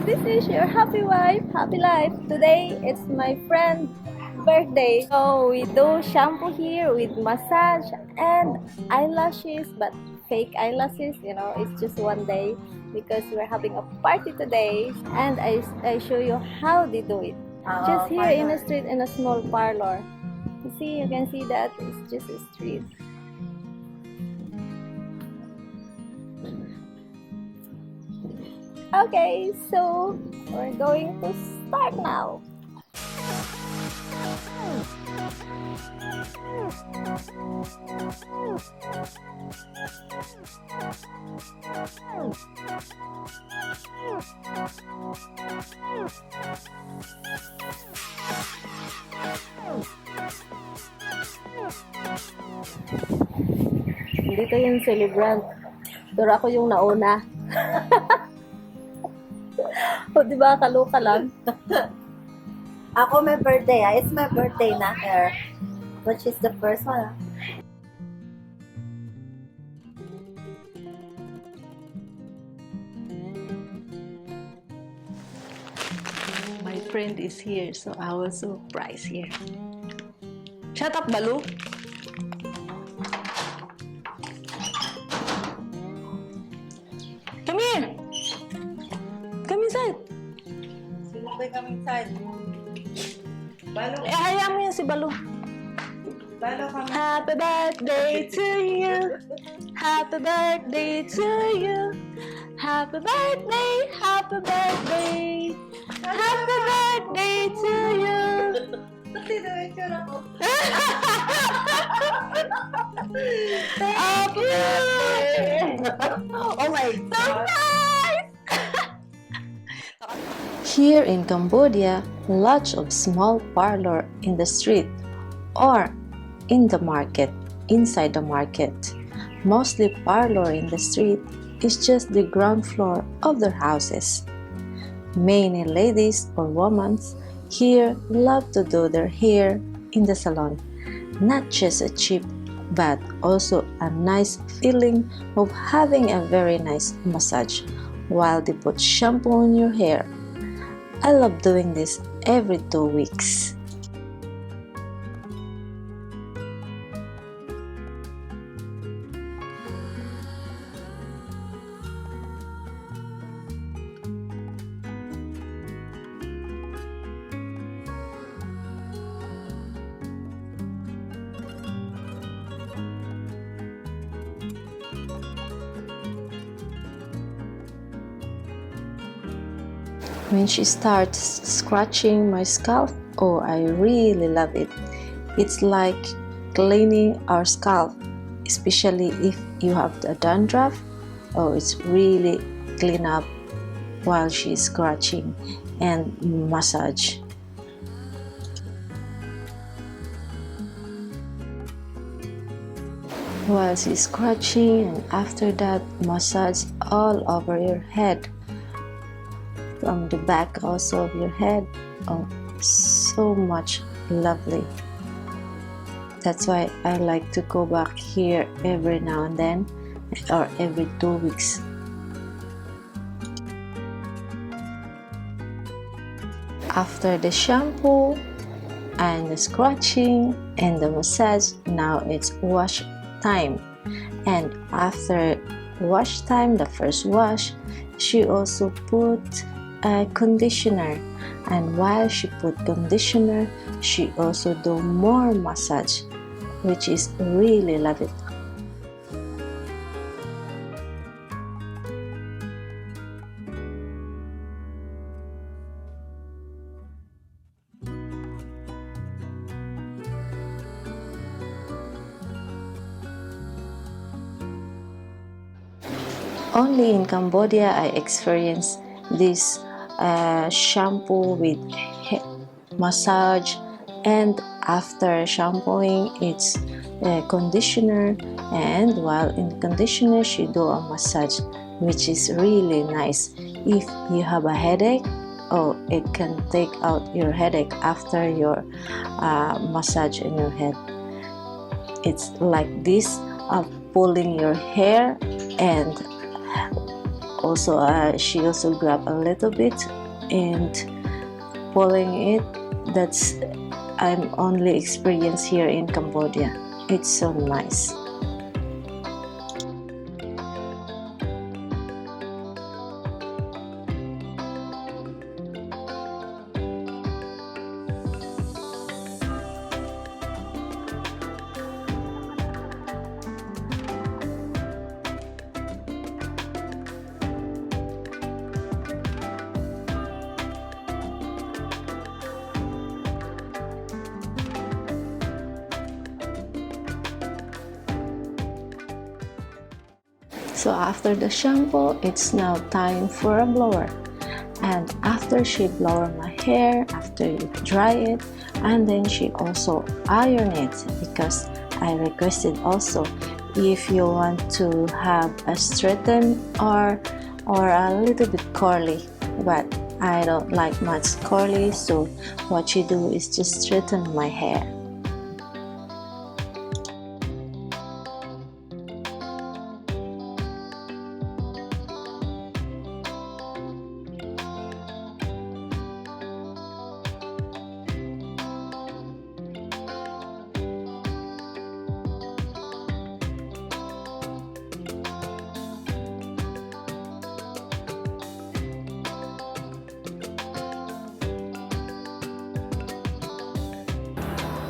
this is your happy wife, happy life. Today it's my friend's birthday. So we do shampoo here with massage and eyelashes, but fake eyelashes, it's just one day because we're having a party today. And I show you how they do it. Just here in the street in a small parlor. You can see that it's just a street. Okay, so we're going to start now. Dito yung celebrant. Pero ako yung nauna. O, diba? Kaloka lang. Ako may birthday. It's my birthday na here. Which is the first one. My friend is here, so I will surprise here. Shut up, Balu. Come here. Come inside. Sino ba come inside? Balo. Hayaan mo yan si Balu. Balo kami. Happy birthday to you. Happy birthday to you. Happy birthday, happy birthday. Happy birthday to you. Pati na yung tsura ko. Oh my God. Here in Cambodia, lots of small parlor in the street or in the market, inside the market. Mostly parlor in the street is just the ground floor of their houses. Many ladies or women here love to do their hair in the salon. Not just a cheap, but also a nice feeling of having a very nice massage while they put shampoo on your hair. I love doing this every 2 weeks. When she starts scratching my scalp, oh, I really love it. It's like cleaning our scalp, especially if you have the dandruff. Oh, it's really clean up while she's scratching and massage. While she's scratching, and after that, massage all over your head. From the back also of your head. Oh, so much lovely. That's why I like to go back here every now and then, or every 2 weeks. After the shampoo and the scratching and the massage, now it's wash time. And after wash time, the first wash, she also put a conditioner, and while she put conditioner, she also do more massage, which is really love it. Only in Cambodia I experienced this shampoo with massage, and after shampooing it's conditioner, and while in conditioner she do a massage, which is really nice. If you have a headache, oh, it can take out your headache after your massage in your head. It's like this, pulling your hair and also she also grabbed a little bit and pulling it. That's I'm only experienced here in Cambodia. It's so nice. So after the shampoo, it's now time for a blower. And after she blow my hair, after you dry it, and then she also iron it, because I requested also if you want to have a straighten or a little bit curly, but I don't like much curly, so what she do is just straighten my hair.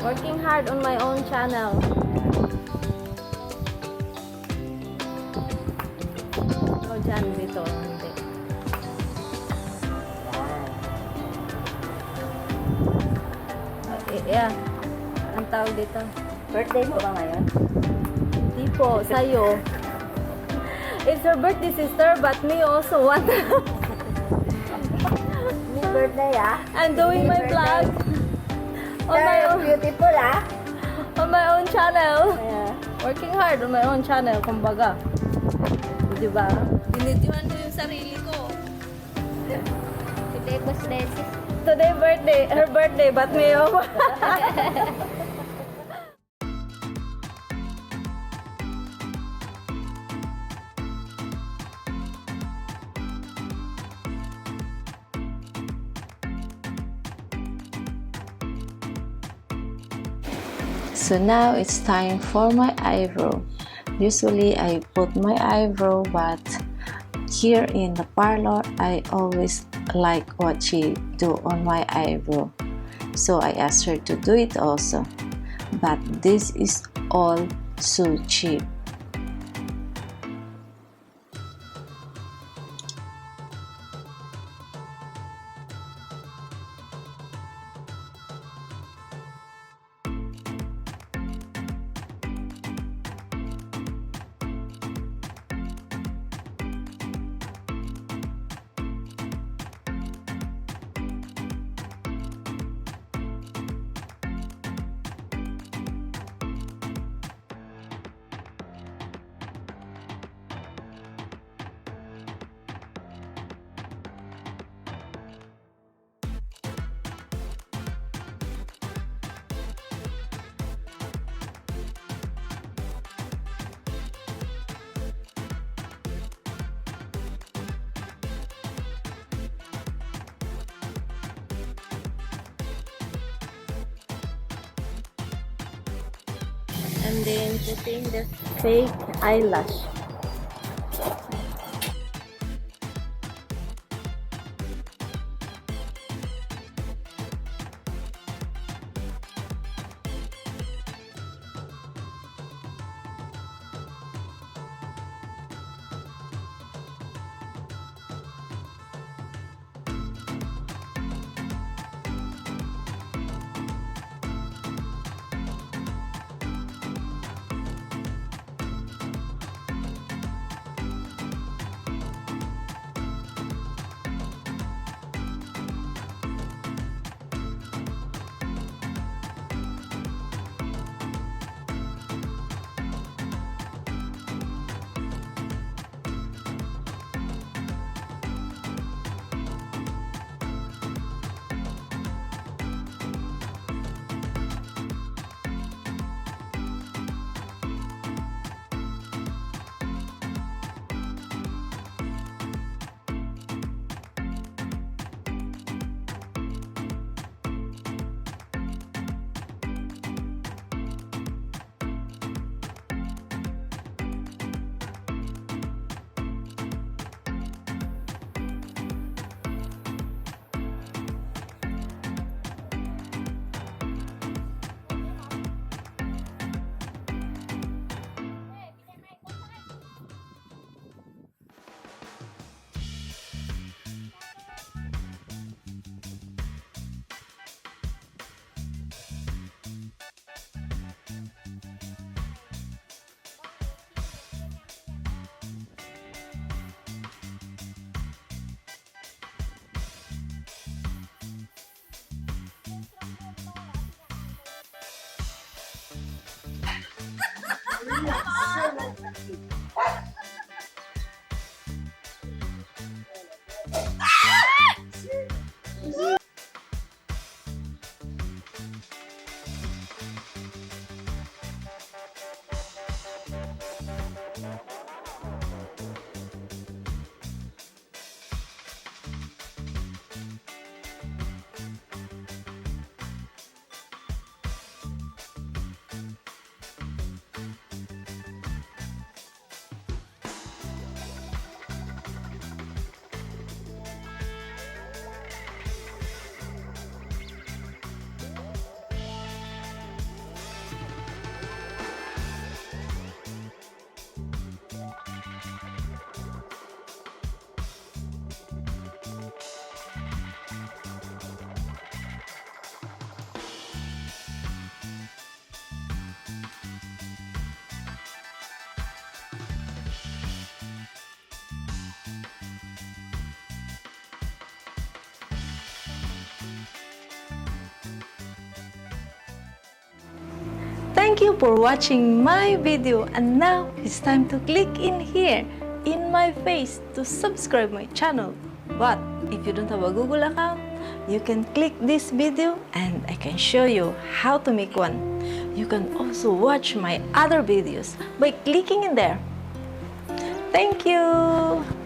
Working hard on my own channel. O dyan, dito. Hindi. Okay, yeah. Ang tawag dito. Birthday mo ba ngayon? Hindi po, sa'yo. It's her birthday, sister, but me also want. Happy birthday, ah. I'm doing my vlog. On my You're own, beautiful, ah. on my own channel. Yeah. Working hard on my own channel, kumbaga. Diba? Binitiwan ko yung sarili ko. Today birthday, sis. Today birthday, her birthday, but me oh. So now it's time for my eyebrow. Usually I put my eyebrow, but here in the parlor I always like what she do on my eyebrow, so I asked her to do it also, but this is all so cheap. And then putting the fake eyelash. Thank you for watching my video, and now it's time to click in here in my face to subscribe my channel. But if you don't have a Google account, you can click this video and I can show you how to make one. You can also watch my other videos by clicking in there. Thank you!